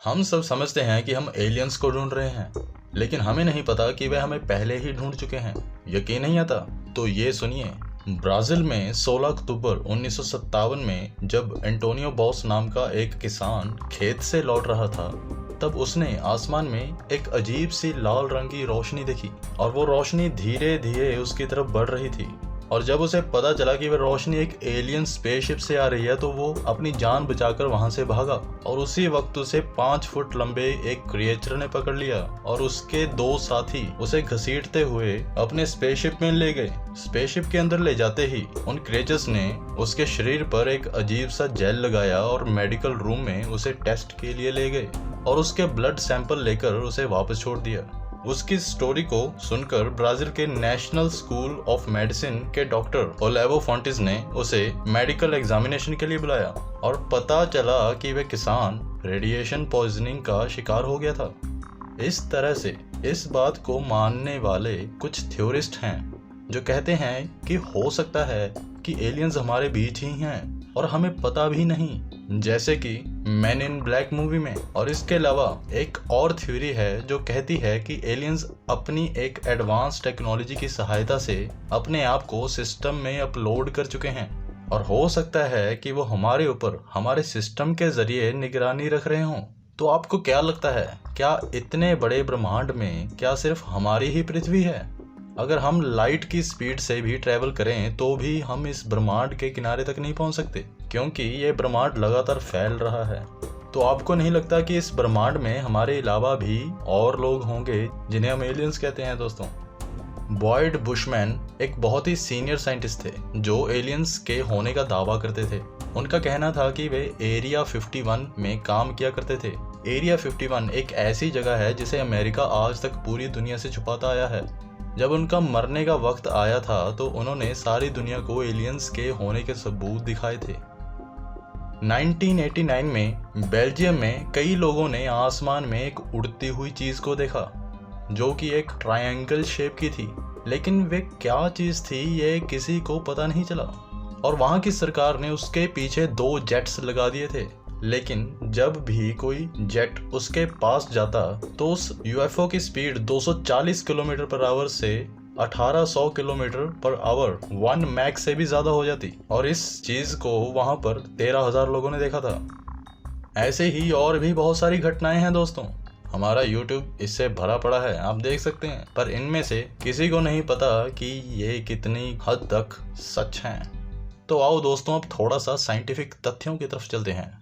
हम सब समझते हैं कि हम एलियंस को ढूंढ रहे हैं, लेकिन हमें नहीं पता कि वे हमें पहले ही ढूंढ चुके हैं। यकीन नहीं आता? तो ये सुनिए। ब्राजील में 16 अक्टूबर 1957 में जब एंटोनियो बॉस नाम का एक किसान खेत से लौट रहा था, तब उसने आसमान में एक अजीब सी लाल रंग की रोशनी देखी और वो रोशनी धीरे धीरे उसकी तरफ बढ़ रही थी। और जब उसे पता चला कि वह रोशनी एक एलियन स्पेसशिप से आ रही है, तो वो अपनी जान बचाकर वहां से भागा और उसी वक्त उसे 5 फुट लंबे एक क्रिएचर ने पकड़ लिया और उसके 2 साथी उसे घसीटते हुए अपने स्पेसशिप में ले गए। स्पेसशिप के अंदर ले जाते ही उन क्रिएचर्स ने उसके शरीर पर एक अजीब सा जेल लगाया और मेडिकल रूम में उसे टेस्ट के लिए ले गए और उसके ब्लड सैंपल लेकर उसे वापस छोड़ दिया। उसकी स्टोरी को सुनकर ब्राजील के नेशनल स्कूल ऑफ मेडिसिन के डॉक्टर ओलेवो फोंटिस ने उसे मेडिकल एग्जामिनेशन के लिए बुलाया और पता चला कि वह किसान रेडिएशन पॉइजनिंग का शिकार हो गया था। इस तरह से इस बात को मानने वाले कुछ थ्योरिस्ट हैं जो कहते हैं कि हो सकता है कि एलियंस हमारे बीच ही हैं और हमें पता भी नहीं, जैसे कि मैन इन ब्लैक मूवी में। और इसके अलावा एक और थ्योरी है जो कहती है कि एलियंस अपनी एक एडवांस टेक्नोलॉजी की सहायता से अपने आप को सिस्टम में अपलोड कर चुके हैं और हो सकता है कि वो हमारे ऊपर हमारे सिस्टम के जरिए निगरानी रख रहे हों। तो आपको क्या लगता है, क्या इतने बड़े ब्रह्मांड में क्या सिर्फ हमारी ही पृथ्वी है? अगर हम लाइट की स्पीड से भी ट्रैवल करें तो भी हम इस ब्रह्मांड के किनारे तक नहीं पहुंच सकते, क्योंकि ये ब्रह्मांड लगातार फैल रहा है। तो आपको नहीं लगता कि इस ब्रह्मांड में हमारे अलावा भी और लोग होंगे जिन्हें हम एलियंस कहते हैं? दोस्तों, बॉयड बुशमैन एक बहुत ही सीनियर साइंटिस्ट थे जो एलियंस के होने का दावा करते थे। उनका कहना था कि वे एरिया 51 में काम किया करते थे। एरिया 51 एक ऐसी जगह है जिसे अमेरिका आज तक पूरी दुनिया से छुपाता आया है। जब उनका मरने का वक्त आया था तो उन्होंने सारी दुनिया को एलियंस के होने के सबूत दिखाए थे। 1989 में बेल्जियम में कई लोगों ने आसमान में एक उड़ती हुई चीज को देखा जो कि एक ट्रायंगल शेप की थी, लेकिन वे क्या चीज थी ये किसी को पता नहीं चला और वहां की सरकार ने उसके पीछे 2 जेट्स लगा दिए थे। लेकिन जब भी कोई जेट उसके पास जाता तो उस यूएफओ की स्पीड 240 किलोमीटर पर आवर से 1800 किलोमीटर पर आवर 1 मैक से भी ज्यादा हो जाती और इस चीज को वहां पर 13,000 लोगों ने देखा था। ऐसे ही और भी बहुत सारी घटनाएं हैं दोस्तों। हमारा YouTube इससे भरा पड़ा है, आप देख सकते हैं, पर इनमें से किसी को नहीं पता कि ये कितनी हद तक सच हैं। तो आओ दोस्तों, अब थोड़ा सा साइंटिफिक तथ्यों की तरफ चलते हैं।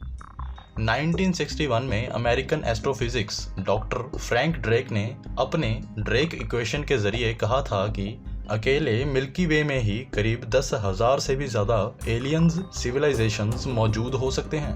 1961 में American astrophysics doctor Frank Drake ने अपने ड्रेक इक्वेशन के जरिए कहा था कि अकेले मिल्की वे में ही करीब 10,000 से भी ज़्यादा एलियंस सिविलाइजेशंस मौजूद हो सकते हैं।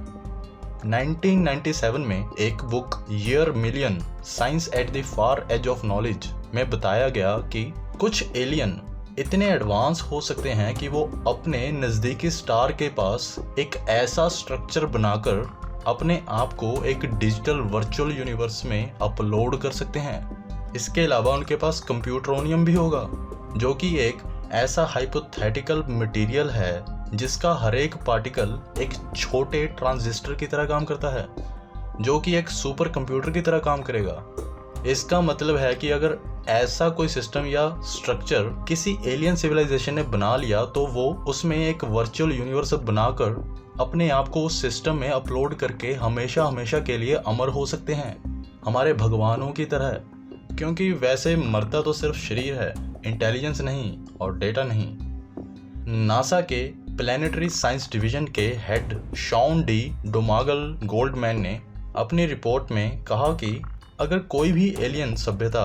1997 में एक book year million science at the far age of knowledge में बताया गया कि कुछ एलियन इतने एडवांस हो सकते हैं कि वो अपने नज़दीकी स्टार के पास एक ऐसा स्ट्रक्चर बनाकर अपने आप को एक डिजिटल वर्चुअल यूनिवर्स में अपलोड कर सकते हैं। इसके अलावा उनके पास कंप्यूटरोनियम भी होगा, जो कि एक ऐसा हाइपोथेटिकल मटेरियल है जिसका हर एक पार्टिकल एक छोटे ट्रांजिस्टर की तरह काम करता है, जो कि एक सुपर कंप्यूटर की तरह काम करेगा। इसका मतलब है कि अगर ऐसा कोई सिस्टम या स्ट्रक्चर किसी एलियन सिविलाइजेशन ने बना लिया तो वो उसमें एक वर्चुअल यूनिवर्स बनाकर अपने आप को उस सिस्टम में अपलोड करके हमेशा हमेशा के लिए अमर हो सकते हैं, हमारे भगवानों की तरह। क्योंकि वैसे मरता तो सिर्फ शरीर है, इंटेलिजेंस नहीं और डेटा नहीं। नासा के प्लैनेटरी साइंस डिवीजन के हेड शॉन डी डोमागल गोल्डमैन ने अपनी रिपोर्ट में कहा कि अगर कोई भी एलियन सभ्यता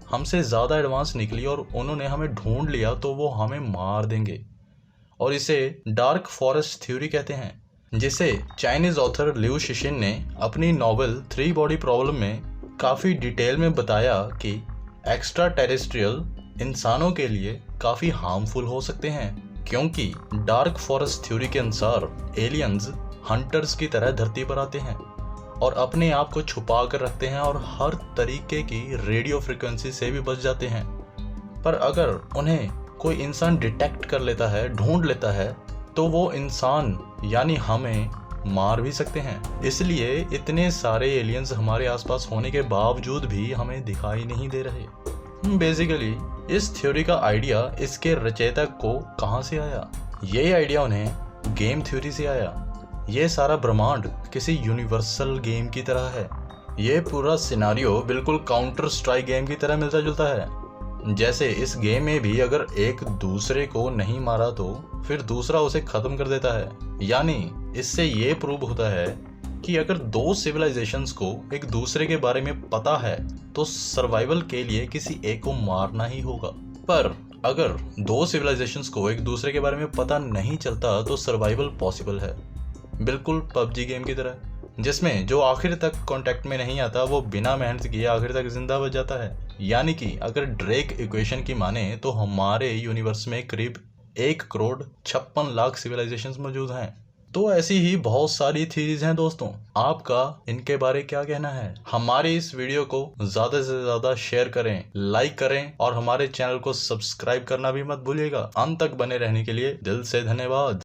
हमसे ज़्यादा एडवांस निकली और उन्होंने हमें ढूंढ लिया तो वो हमें मार देंगे। और इसे डार्क फॉरेस्ट थ्योरी कहते हैं, जिसे चाइनीज ऑथर लिउ शिशिन ने अपनी नॉवेल 3 बॉडी प्रॉब्लम में काफ़ी डिटेल में बताया कि एक्स्ट्रा टेरेस्ट्रियल इंसानों के लिए काफ़ी हार्मफुल हो सकते हैं, क्योंकि डार्क फॉरेस्ट थ्योरी के अनुसार एलियंस हंटर्स की तरह धरती पर आते हैं और अपने आप को छुपा कर रखते हैं और हर तरीके की रेडियो फ्रिक्वेंसी से भी बच जाते हैं। पर अगर उन्हें कोई इंसान डिटेक्ट कर लेता है, ढूंढ लेता है, तो वो इंसान यानी हमें मार भी सकते हैं। इसलिए इतने सारे एलियंस हमारे आसपास होने के बावजूद भी हमें दिखाई नहीं दे रहे। बेसिकली इस थ्योरी का आइडिया इसके रचयिता को कहाँ से आया? ये आइडिया उन्हें गेम थ्योरी से आया। ये सारा ब्रह्मांड किसी यूनिवर्सल गेम की तरह है। ये पूरा सिनारियो बिल्कुल काउंटर स्ट्राइक गेम की तरह मिलता जुलता है। जैसे इस गेम में भी अगर एक दूसरे को नहीं मारा तो फिर दूसरा उसे खत्म कर देता है। यानी इससे ये प्रूव होता है कि अगर दो सिविलाइजेशंस को एक दूसरे के बारे में पता है तो सर्वाइवल के लिए किसी एक को मारना ही होगा। पर अगर दो सिविलाइजेशंस को एक दूसरे के बारे में पता नहीं चलता तो सर्वाइवल पॉसिबल है, बिल्कुल पबजी गेम की तरह, जिसमें जो आखिर तक कांटेक्ट में नहीं आता वो बिना मेहनत किए आखिर तक जिंदा बच जाता है। यानी कि अगर ड्रेक इक्वेशन की माने तो हमारे यूनिवर्स में करीब 1,56,00,000 सिविलाइजेशंस मौजूद हैं। तो ऐसी ही बहुत सारी थीरीज हैं दोस्तों, आपका इनके बारे क्या कहना है? हमारे इस वीडियो को ज्यादा से ज्यादा शेयर करें, लाइक करें और हमारे चैनल को सब्सक्राइब करना भी मत भूलिएगा। अंत तक बने रहने के लिए दिल से धन्यवाद।